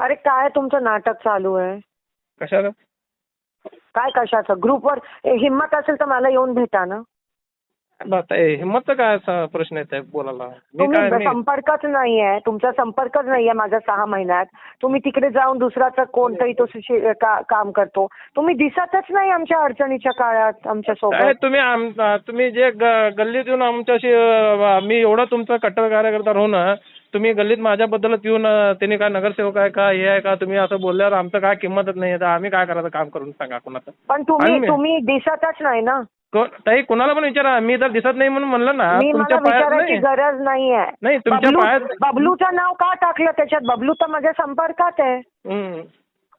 अरे काय तुमचं नाटक चालू आहे? कशाला? काय कशाचं? ग्रुपवर हिम्मत असेल तर मला येऊन भेटा ना. हिंमतचा काय असा प्रश्न येत आहे बोलायला? तुम्ही संपर्कच नाहीये, तुमचा संपर्कच नाहीये माझा 6 महिन्यात. तुम्ही तिकडे जाऊन दुसराचा कोणतरी तो काम करतो. तुम्ही दिसतच नाही आमच्या अडचणीच्या काळात आमच्या सोबत. तुम्ही जे गल्लीत येऊन आमच्याशी मी एवढा तुमचा कट्टर कार्यकर्ता राहून तुम्ही गल्लीत माझ्याबद्दलच येऊन त्यांनी काय नगरसेवक आहे का हे आहे का तुम्ही असं बोलल्यावर आमचं काय किंमतच नाही तर आम्ही काय करायचं काम करून सांगा कोणाचं? पण तुम्ही दिसतच नाही ना. ताई कुणाला पण विचारा, मी जर दिसत नाही म्हणून म्हणलं ना मला विचारायची गरज नाहीये. नाही तुमच्या पायात बबलूचं नाव का टाकलं त्याच्यात? बबलू तर माझ्या संपर्कात आहे.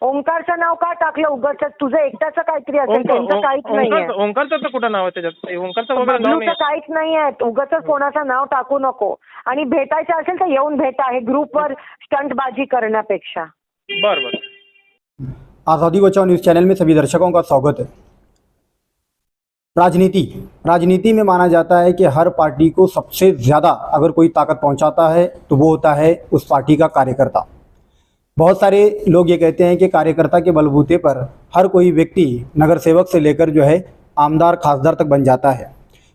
ओंकारचं नाव का टाकलं? उगाच तुझं एकट्याचं काहीतरी असेल, त्यांचं काहीच नाहीये. ओंकारचं तर कुठं नाव आहे त्याच्यात? ओंकारचं वगैरे नाव बबलूचं काहीच नाहीये. उगाच कोणाचं नाव टाकू नको. आणि भेटायचं असेल तर येऊन भेटा, हे ग्रुपवर स्टंटबाजी करण्यापेक्षा. बरं. आज़ादी बचाओ न्यूज़ चैनल में सभी दर्शकों का स्वागत है। राजनीति में माना जाता है कि हर पार्टी को सबसे ज़्यादा अगर कोई ताकत पहुंचाता है तो वो होता है उस पार्टी का कार्यकर्ता। बहुत सारे लोग ये कहते हैं कि कार्यकर्ता के बलबूते पर हर कोई व्यक्ति नगर सेवक से लेकर जो है आमदार खासदार तक बन जाता है।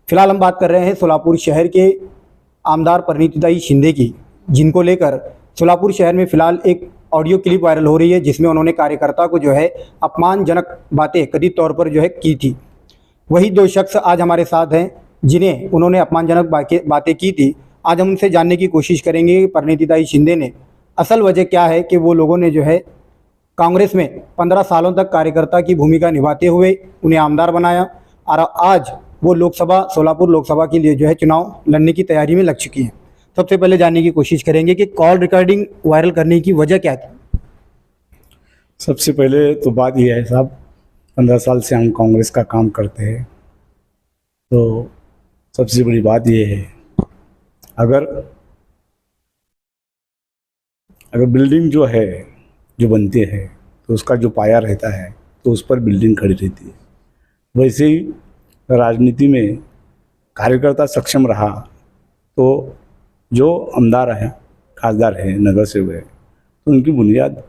फिलहाल हम बात कर रहे हैं सोलापुर शहर के आमदार परिणीतिताई शिंदे की, जिनको लेकर सोलापुर शहर में फिलहाल एक ऑडियो क्लिप वायरल हो रही है जिसमें उन्होंने कार्यकर्ता को जो है अपमानजनक बातें कथित तौर पर जो है की थी। वही 2 शख्स आज हमारे साथ हैं जिन्हें उन्होंने अपमानजनक बातें की थी। आज हम उनसे जानने की कोशिश करेंगे कि परिणीतिताई शिंदे ने असल वजह क्या है कि वो लोगों ने जो है कांग्रेस में 15 सालों तक कार्यकर्ता की भूमिका निभाते हुए उन्हें आमदार बनाया और आज वो सोलापुर लोकसभा के लिए जो है चुनाव लड़ने की तैयारी में लग चुकी हैं। सबसे पहले जानने की कोशिश करेंगे कि कॉल रिकॉर्डिंग वायरल करने की वजह क्या थी। सबसे पहले तो बात यह है साहब, 15 साल से हम कांग्रेस का काम करते हैं, तो सबसे बड़ी बात यह है अगर बिल्डिंग जो बनती है तो उसका जो पाया रहता है तो उस पर बिल्डिंग खड़ी रहती है। वैसे ही राजनीति में कार्यकर्ता सक्षम रहा तो जो आमदार है, खासदार है, नगर सेवक है, तो उनकी बुनियाद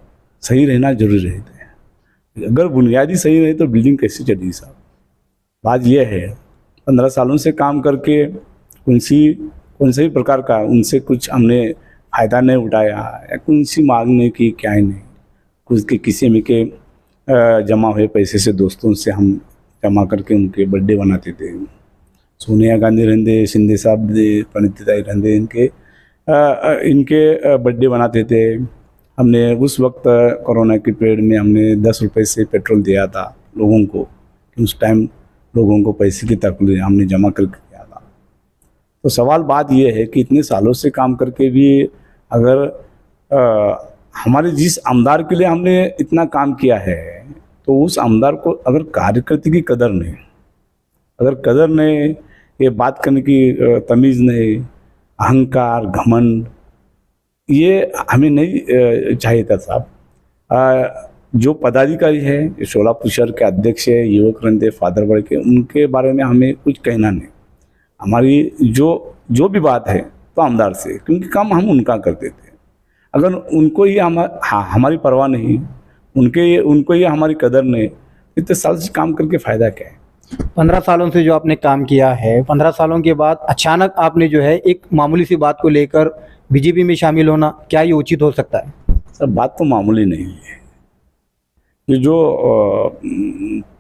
सही रहना जरूरी रहता है। अगर बुनियादी सही नहीं तो बिल्डिंग कैसे चलेगी साहब? बात यह है 15 सालों से काम करके कौन से भी प्रकार का उनसे कुछ हमने फ़ायदा नहीं उठाया या कौन सी मांग नहीं की, क्या ही नहीं। कुछ के किसी में के जमा हुए पैसे से दोस्तों से हम जमा करके उनके बर्थडे बनाते थे। सोनिया गांधी रहते, शिंदे साहब परिणीतिताई रहते, इनके बर्थडे बनाते थे। हमने उस वक्त कोरोना के पीरियड में हमने 10 रुपये से पेट्रोल दिया था लोगों को। उस टाइम लोगों को पैसे की तकलीफ हमने जमा करके किया था। तो सवाल बात यह है कि इतने सालों से काम करके भी अगर हमारे जिस आमदार के लिए हमने इतना काम किया है तो उस आमदार को अगर कार्यकर्ता की कदर नहीं, अगर कदर नहीं, ये बात करने की तमीज़ नहीं, अहंकार, घमंड, ये हमें नहीं चाहिए था साहब। जो पदाधिकारी है, सोलापुर शहर के अध्यक्ष है, युवक रंदे, फादर बड़े के, उनके बारे में हमें कुछ कहना नहीं। हमारी जो भी बात है तो आमदार से, क्योंकि काम हम उनका करते थे। अगर उनको ये हमारी परवाह नहीं, उनको ये हमारी कदर नहीं, इतने साल से काम करके फ़ायदा क्या है? 15 सालों से जो आपने काम किया है, 15 सालों के बाद अचानक आपने जो है एक मामूली सी बात को लेकर बीजेपी में शामिल होना, क्या ये उचित हो सकता है? सर बात तो मामूली नहीं है। ये जो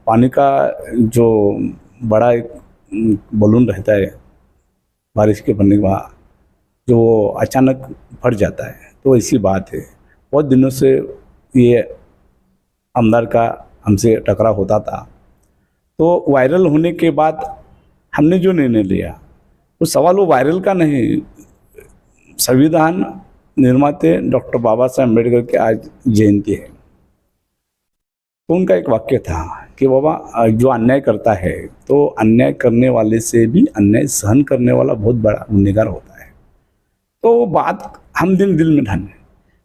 पानी का जो बड़ा एक बलून रहता है बारिश के बनने के बाद, जो अचानक फट जाता है, तो ऐसी बात है। बहुत दिनों से ये आमदार का हमसे टकराव होता था, तो वायरल होने के बाद हमने जो निर्णय लिया वो सवाल वो वायरल का नहीं, संविधान निर्माते डॉक्टर बाबा साहब अम्बेडकर की आज जयंती है, तो उनका एक वाक्य था कि बाबा जो अन्याय करता है तो अन्याय करने वाले से भी अन्याय सहन करने वाला बहुत बड़ा गुनहगार होता है। तो वो बात हम दिल में ठाने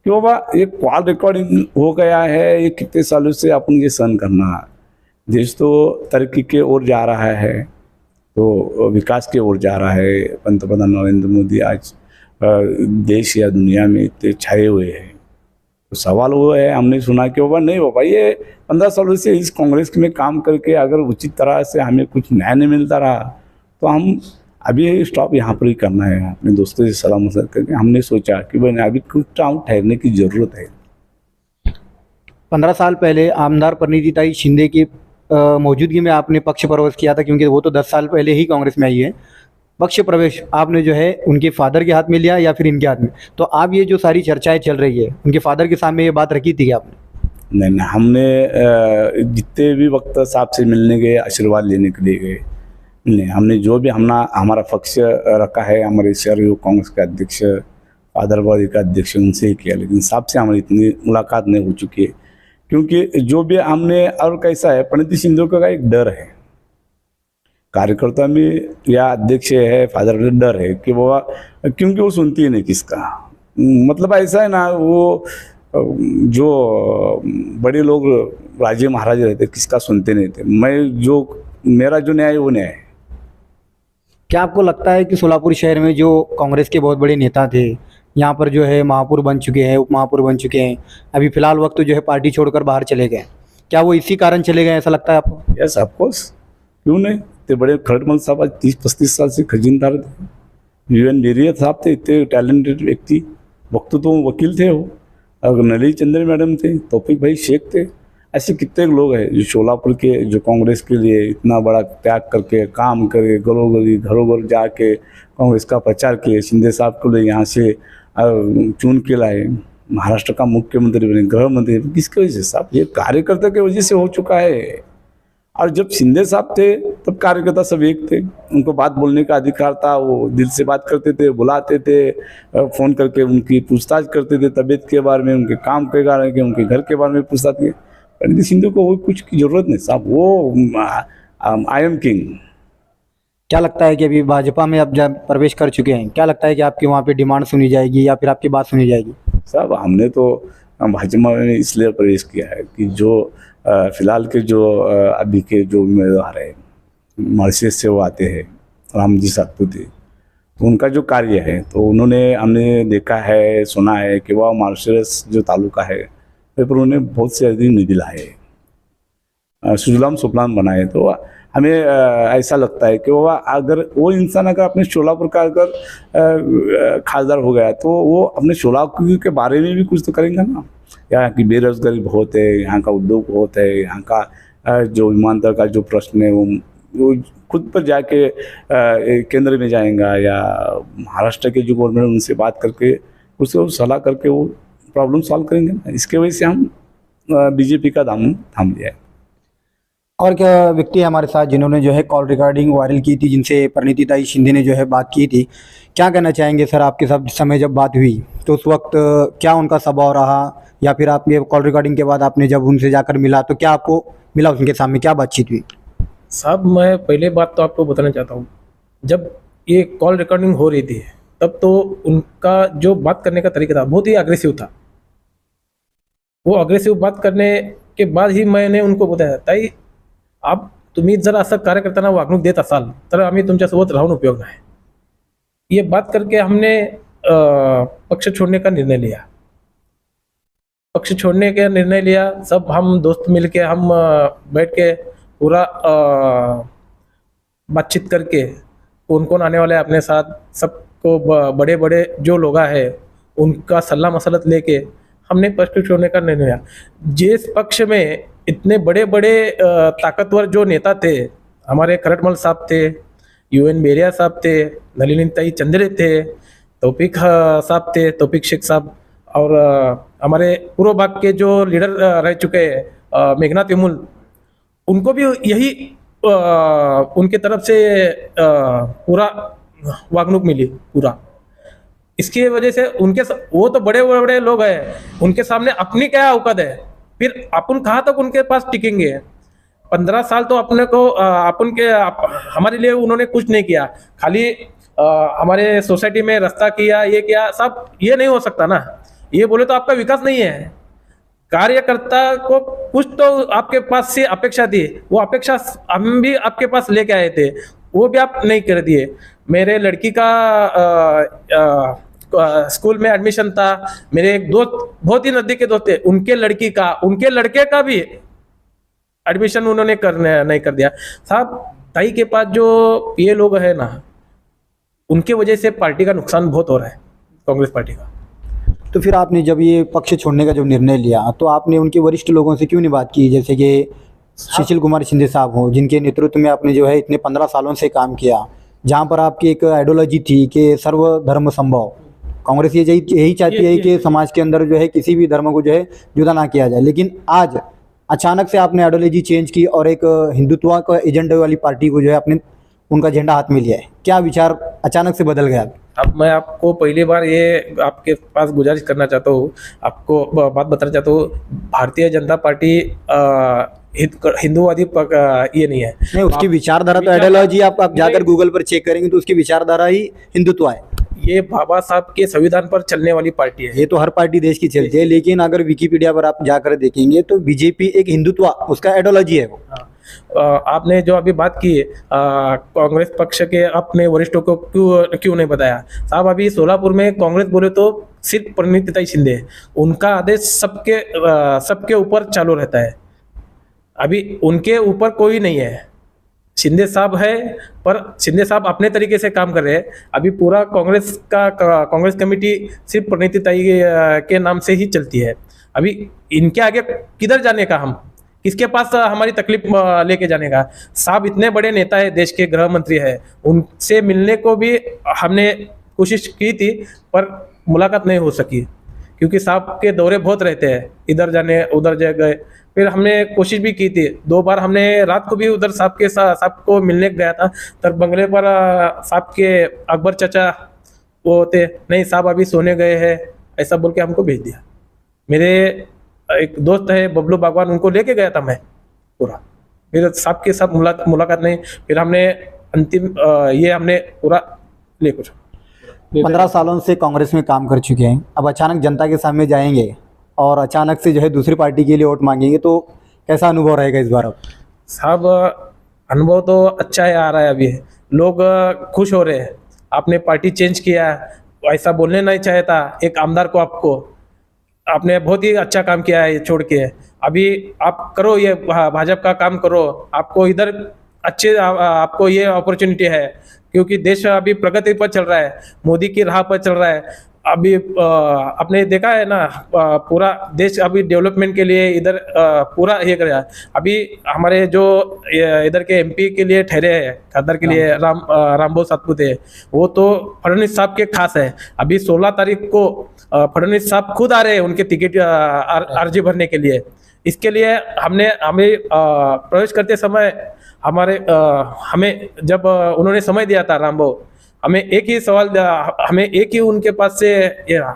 कि बाबा ये कॉल रिकॉर्डिंग हो गया है, ये कितने सालों से अपन ये सहन करना। देश तो तरक्की के ओर जा रहा है, तो विकास के ओर जा रहा है। पंतप्रधान नरेंद्र मोदी आज देश या दुनिया में इतने छाए हुए हैं, तो सवाल वो है, हमने सुना कि बाबा नहीं बाबा, ये 15 सालों से इस कांग्रेस में काम करके अगर उचित तरह से हमें कुछ न्याय नहीं मिलता रहा तो हम अभी स्टॉप यहाँ पर ही करना है। अपने दोस्तों से सलाह मशवरा करके हमने सोचा कि भाई अभी कुछ टाइम ठहरने की ज़रूरत है। 15 साल पहले आमदार परिणीतिताई शिंदे की मौजूदगी में आपने पक्ष प्रवेश किया था, क्योंकि वो तो 10 साल पहले ही कांग्रेस में आई है। पक्ष प्रवेश आपने जो है उनके फादर के हाथ में लिया या फिर इनके हाथ में? तो आप ये जो सारी चर्चाएं चल रही है, उनके फादर के सामने ये बात रखी थी क्या आपने? नहीं, हमने जितने भी वक्त साहब से मिलने गए, आशीर्वाद लेने के लिए गए, नहीं, हमने जो भी हमारा पक्ष रखा है, हमारे शहर युवक कांग्रेस के अध्यक्ष, फादरवादी का अध्यक्ष, उनसे ही किया। लेकिन साहब से हमारी इतनी मुलाकात नहीं हो चुकी है, क्योंकि जो भी हमने, और कैसा है, परिणीति शिंदे का एक डर है कार्यकर्ता में या अध्यक्ष है, फादर में डर है कि बाबा, क्योंकि वो सुनती है नहीं किसका। मतलब ऐसा है ना, वो जो बड़े लोग राजे महाराजे रहते किसका सुनते नहीं थे। मेरा जो न्याय है वो न्याय है। क्या आपको लगता है कि सोलापुर शहर में जो कांग्रेस के बहुत बड़े नेता थे, यहाँ पर जो है महापौर बन चुके हैं, उप महापौर बन चुके हैं, अभी फिलहाल वक्त जो है पार्टी छोड़कर बाहर चले गए, क्या वो इसी कारण चले गए, ऐसा लगता है आपको? यस, ऑफकोर्स, क्यों नहीं। इतने बड़े खरटमल साहब आज 30-35 साल से खजीनदार थे। यूएन बेरिया साहब थे, इतने टैलेंटेड व्यक्ति, वक्त तो वकील थे वो, और नली चंद्र मैडम थे, तौफीक भाई शेख थे। ऐसे कितने लोग हैं जो सोलापुर के, जो कांग्रेस के लिए इतना बड़ा त्याग करके काम करे, घरों घर जाके कांग्रेस का प्रचार किए। शिंदे साहब को लिए यहाँ से चुन के लाए, महाराष्ट्र का मुख्यमंत्री बने, गृह मंत्री। किसकी वजह से साहब? ये कार्यकर्ता की वजह से हो चुका है। और जब शिंदे साहब थे तब कार्यकर्ता सब एक थे, उनको बात बोलने का अधिकार था, वो दिल से बात करते थे, बुलाते थे, फ़ोन करके उनकी पूछताछ करते थे, तबीयत के बारे में, उनके काम के बारे में, उनके घर के बारे में पूछताछ की। परिणीति शिंदे को वो कुछ की ज़रूरत नहीं साहब, वो आई एम किंग। क्या लगता है कि अभी भाजपा में आप जब प्रवेश कर चुके हैं, क्या लगता है कि आपकी वहाँ पे डिमांड सुनी जाएगी या फिर आपकी बात सुनी जाएगी? साहब, हमने तो भाजपा में इसलिए प्रवेश किया है कि जो फिलहाल के जो अभी के जो उम्मीदवार है, मॉरिशस से वो आते हैं, रामजी सातपुते, तो उनका जो कार्य है, तो हमने देखा है, सुना है कि वह मॉरिशस जो तालुका है पर उन्होंने बहुत से अधिक निधि लाए, सुजलाम सुफलाम बनाए। तो हमें ऐसा लगता है कि वो अगर वो इंसान अगर अपने सोलापुर का अगर खासदार हो गया तो वो अपने सोलापुर के बारे में भी कुछ तो करेंगे ना। यहाँ की बेरोजगारी बहुत है, यहाँ का उद्योग बहुत है, यहाँ का जो विमानतल का जो प्रश्न है वो खुद पर जाके केंद्र में जाएगा या महाराष्ट्र के जो गवर्नमेंट उनसे बात करके उससे सलाह करके वो प्रॉब्लम सॉल्व करेंगे ना। इसके वजह से हम बीजेपी का दामन थाम लिया है। और क्या व्यक्ति है हमारे साथ जिन्होंने जो है कॉल रिकॉर्डिंग वायरल की थी, जिनसे परिणीतिताई शिंदे ने जो है बात की थी, क्या कहना चाहेंगे सर? आपके साथ समय जब बात हुई तो उस वक्त क्या उनका स्वभाव रहा, या फिर आपने कॉल रिकॉर्डिंग के बाद आपने जब उनसे जाकर मिला तो क्या आपको मिला, उनके सामने क्या बातचीत हुई? साहब, मैं पहले बात तो आपको बताना चाहता हूँ, जब ये कॉल रिकॉर्डिंग हो रही थी तब तो उनका जो बात करने का तरीका था बहुत ही अग्रेसिव था। वो अग्रेसिव बात करने के बाद ही मैंने उनको बताया, ताई आप तुम्ही जर असं कार्यकर्त्यांना वागणूक देत असाल तर आम्ही तुमच्यासोबत राहून उपयोग नाही। ये बात करके हमने पक्ष छोड़ने का निर्णय लिया। पक्ष छोड़ने का निर्णय लिया, सब हम दोस्त मिलके हम बैठ के पूरा बातचीत करके कौन कौन आने वाले हैं अपने साथ, सबको बड़े बड़े जो लोग हैं उनका सलाह मसलत लेके हमने पक्ष छोड़ने का निर्णय लिया। जिस पक्ष में इतने बड़े बड़े ताकतवर जो नेता थे, हमारे खरटमल साहब थे, यूएन बेरिया साहब थे, नलिनीताई चंद्रे थे, तौफीक साहब थे, तौफीक शेख साहब, और हमारे पूर्व भाग के जो लीडर रह चुके हैं मेघनाथ विमुल, उनको भी यही उनके तरफ से पूरा वागणूक मिली पूरा। इसकी वजह से वो तो बड़े बड़े लोग हैं, उनके सामने अपनी क्या औकात है, फिर अपन कहाँ तक उनके पास टिकेंगे? 15 साल तो अपने को हमारे लिए उन्होंने कुछ नहीं किया, खाली हमारे सोसाइटी में रास्ता किया, ये किया, सब ये नहीं हो सकता ना। ये बोले तो आपका विकास नहीं है। कार्यकर्ता को कुछ तो आपके पास से अपेक्षा थी, वो अपेक्षा हम भी आपके पास लेके आए थे, वो भी आप नहीं कर दिए। मेरे लड़की का स्कूल में एडमिशन था, मेरे एक दोस्त बहुत ही नजदीक के दोस्त थे, उनके लड़के का भी एडमिशन उन्होंने नहीं कर दिया। साहब ताई के पास जो ये लोग है ना, उनके वजह से पार्टी का नुकसान बहुत हो रहा है, कांग्रेस पार्टी का। तो फिर आपने जब ये पक्ष छोड़ने का जब निर्णय लिया तो आपने उनके वरिष्ठ लोगों से क्यों नहीं बात की, जैसे कि सुशील कुमार शिंदे साहब हो, जिनके नेतृत्व में आपने जो है इतने 15 सालों से काम किया, जहाँ पर आपकी एक आइडियोलॉजी थी कि सर्वधर्म संभव। कांग्रेस यही चाहती है कि समाज के अंदर जो है किसी भी धर्म को जो है जुदा ना किया जाए, लेकिन आज अचानक से आपने आइडियोलॉजी चेंज की और एक हिंदुत्व का एजेंडा वाली पार्टी को जो है आपने उनका झंडा हाथ में लिया है। क्या विचार अचानक से बदल गया? अब मैं आपको पहली बार ये आपके पास गुजारिश करना चाहता हूँ, आपको बात बताना चाहता हूँ, भारतीय जनता पार्टी हिंदूवादी ये नहीं है। नहीं, उसकी विचारधारा तो आइडियोलॉजी आप जाकर गूगल पर चेक करेंगे तो उसकी विचारधारा ही हिंदुत्व है। ये बाबा साहब के संविधान पर चलने वाली पार्टी है। ये तो हर पार्टी देश की चलती है, लेकिन अगर विकिपीडिया पर आप जाकर देखेंगे तो बीजेपी एक हिंदुत्व उसका आइडियोलॉजी है वो। आपने जो अभी बात की कांग्रेस पक्ष के अपने वरिष्ठों को क्यों नहीं बताया? साहब अभी सोलापुर में कांग्रेस बोले तो सिर्फ परिणीति शिंदे है, उनका आदेश सबके ऊपर चालू रहता है। अभी उनके ऊपर कोई नहीं है, शिंदे साहब है, पर शिंदे साहब अपने तरीके से काम कर रहे हैं। अभी पूरा कांग्रेस कमेटी सिर्फ परिणीति के नाम से ही चलती है। अभी इनके आगे किधर जाने का, हम किसके पास हमारी तकलीफ लेके जाने का? साहब इतने बड़े नेता है, देश के गृह मंत्री है, उनसे मिलने को भी हमने कोशिश की थी पर मुलाकात नहीं हो सकी, क्योंकि साहब के दौरे बहुत रहते हैं, इधर जाने उधर गए। फिर हमने कोशिश भी की थी 2 बार, हमने रात को भी उधर साहब को मिलने गया था, तब बंगले पर साहब के अकबर चाचा वो थे, नहीं साहब अभी सोने गए हैं ऐसा बोल के हमको भेज दिया। मेरे एक दोस्त है बबलू बागवान, उनको लेके गया था मैं पूरा, फिर साहब के साथ मुलाकात नहीं। फिर हमने अंतिम ये हमने पूरा ले कुछ 15 सालों से कांग्रेस में काम कर चुके हैं, अब अचानक जनता के सामने जाएंगे और अचानक से जो है दूसरी पार्टी के लिए वोट मांगेंगे तो कैसा अनुभव रहेगा इस बार? अब साहब अनुभव तो अच्छा है, आ रहा है, अभी लोग खुश हो रहे हैं। आपने पार्टी चेंज किया, ऐसा बोलने नहीं चाहता एक आमदार को, आपने बहुत ही अच्छा काम किया है, छोड़ के अभी आप करो ये भाजपा का काम करो, आपको इधर अच्छे आपको ये अपॉर्चुनिटी है, क्योंकि देश अभी प्रगति पर चल रहा है, मोदी की राह पर चल रहा है। अभी आपने देखा है ना, पूरा देश अभी डेवलपमेंट के लिए इधर पूरा ये कर रहा है। अभी हमारे जो इधर के एमपी के लिए ठहरे हैं खदर के लिए रामबो सातपुते, वो तो फडणवीस साहब के खास है। अभी 16 तारीख को फडणवीस साहब खुद आ रहे हैं उनके टिकट अर्जी भरने के लिए। इसके लिए हमें प्रवेश करते समय हमें जब उन्होंने समय दिया था रामबो, हमें एक ही सवाल, हमें एक ही उनके पास से,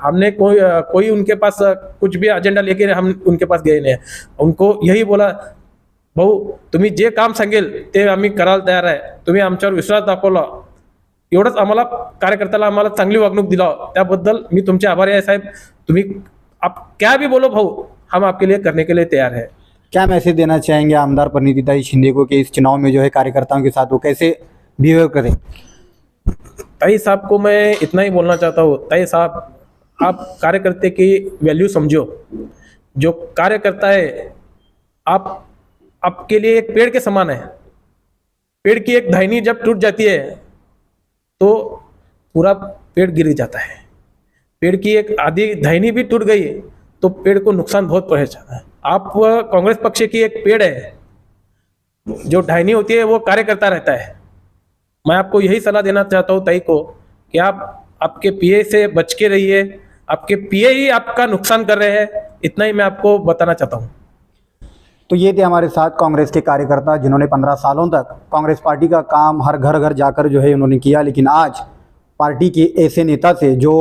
हमने कोई उनके पास कुछ भी एजेंडा लेके हम उनके पास गए नहीं, उनको यही बोला, भाऊ तुम्ही जे काम सांगेल ते आम्ही करायला तयार आहे, तुम्ही आमच्यावर विश्वास दाखवला, एवढंच आम्हाला कार्यकर्त्याला आम्हाला चांगली वागणूक दिला, त्याबद्दल मी तुमचे आभारी आहे साहेब। तुम्ही आप क्या भी बोलो भाऊ, हम आपके लिए करने के लिए तैयार है। क्या मैसेज देना चाहेंगे आमदार परिणीति शिंदे को कि इस चुनाव में जो है कार्यकर्ताओं के साथ वो कैसे बिहेव करें? ताई साहब को मैं इतना ही बोलना चाहता हूँ, ताई साहब आप कार्यकर्ते की वैल्यू समझो। जो कार्यकर्ता है आपके लिए एक पेड़ के समान है। पेड़ की एक टहनी जब टूट जाती है तो पूरा पेड़ गिर जाता है। पेड़ की एक आधी टहनी भी टूट गई तो पेड़ को नुकसान बहुत पहुंचता है। आप कांग्रेस पक्ष की एक पेड़ है, जो टहनी होती है वो कार्यकर्ता रहता है। मैं आपको यही सलाह देना चाहता हूँ ताई को कि आप आपके पीए से बच के रहिए, आपके पीए ही आपका नुकसान कर रहे हैं, इतना ही मैं आपको बताना चाहता हूँ। तो ये थे हमारे साथ कांग्रेस के कार्यकर्ता जिन्होंने 15 सालों तक कांग्रेस पार्टी का काम हर घर घर जाकर जो है उन्होंने किया, लेकिन आज पार्टी के ऐसे नेता से जो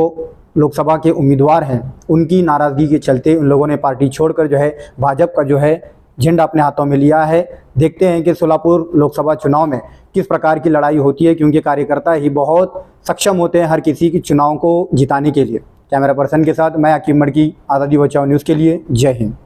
लोकसभा के उम्मीदवार हैं उनकी नाराज़गी के चलते उन लोगों ने पार्टी छोड़कर जो है भाजपा का जो है झंडा अपने हाथों में लिया है। देखते हैं कि सोलापुर लोकसभा चुनाव में किस प्रकार की लड़ाई होती है, क्योंकि कार्यकर्ता ही बहुत सक्षम होते हैं हर किसी की चुनाव को जिताने के लिए। कैमरा पर्सन के साथ मैं अकीम मड़की, आज़ादी बचाओ न्यूज़ के लिए। जय हिंद।